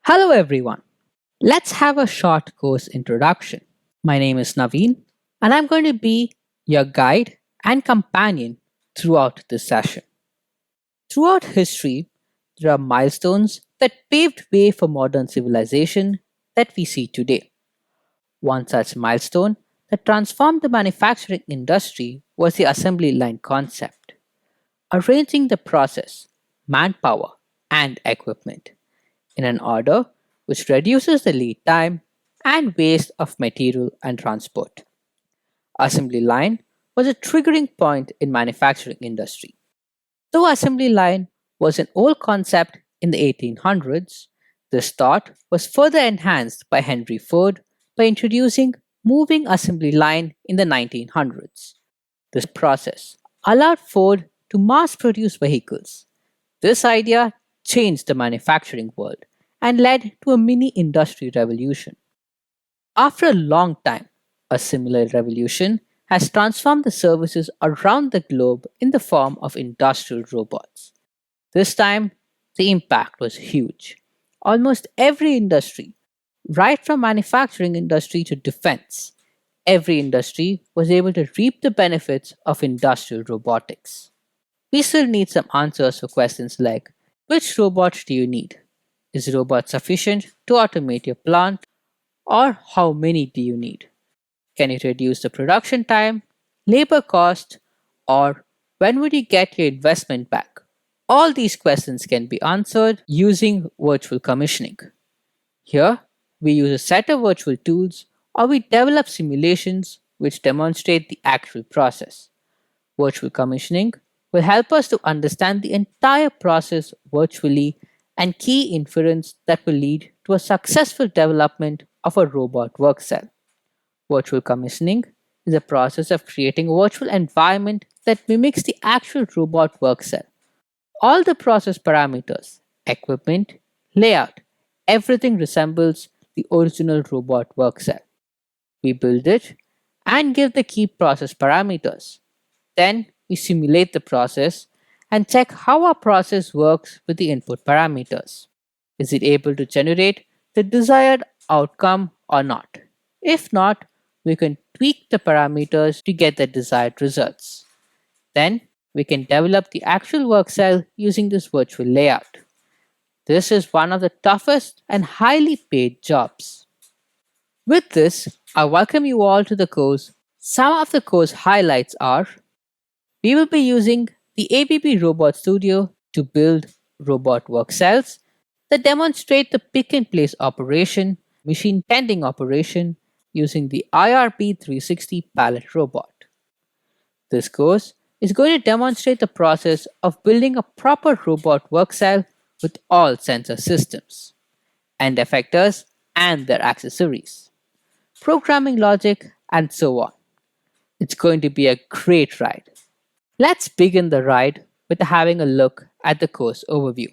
Hello everyone. Let's have a short course introduction. My name is Naveen and I'm going to be your guide and companion throughout this session. Throughout history, there are milestones that paved way for modern civilization that we see today. One such milestone that transformed the manufacturing industry was the assembly line concept, arranging the process, manpower, and equipment in an order which reduces the lead time and waste of material and transport. Assembly line was a triggering point in manufacturing industry. Though assembly line was an old concept in the 1800s, this thought was further enhanced by Henry Ford by introducing moving assembly line in the 1900s. This process allowed Ford to mass produce vehicles. This idea changed the manufacturing world and led to a mini industry revolution. After a long time, a similar revolution has transformed the services around the globe in the form of industrial robots. This time, the impact was huge. Almost every industry, right from manufacturing industry to defense, every industry was able to reap the benefits of industrial robotics. We still need some answers for questions like which robot do you need? Is a robot sufficient to automate your plant? Or how many do you need? Can it reduce the production time, labor cost, or when would you get your investment back? All these questions can be answered using virtual commissioning. Here, we use a set of virtual tools or we develop simulations which demonstrate the actual process. Virtual commissioning will help us to understand the entire process virtually and key inference that will lead to a successful development of a robot work cell. Virtual commissioning is a process of creating a virtual environment that mimics the actual robot work cell. All the process parameters, equipment, layout, everything resembles the original robot work cell. We build it and give the key process parameters. Then we simulate the process and check how our process works with the input parameters. Is it able to generate the desired outcome or not? If not, we can tweak the parameters to get the desired results. Then we can develop the actual work cell using this virtual layout. This is one of the toughest and highly paid jobs. With this, I welcome you all to the course. Some of the course highlights are we will be using the ABB Robot Studio to build robot work cells that demonstrate the pick and place operation, machine tending operation using the IRP 360 pallet robot. This course is going to demonstrate the process of building a proper robot work cell with all sensor systems, end effectors, and their accessories, programming logic, and so on. It's going to be a great ride. Let's begin the ride with having a look at the course overview.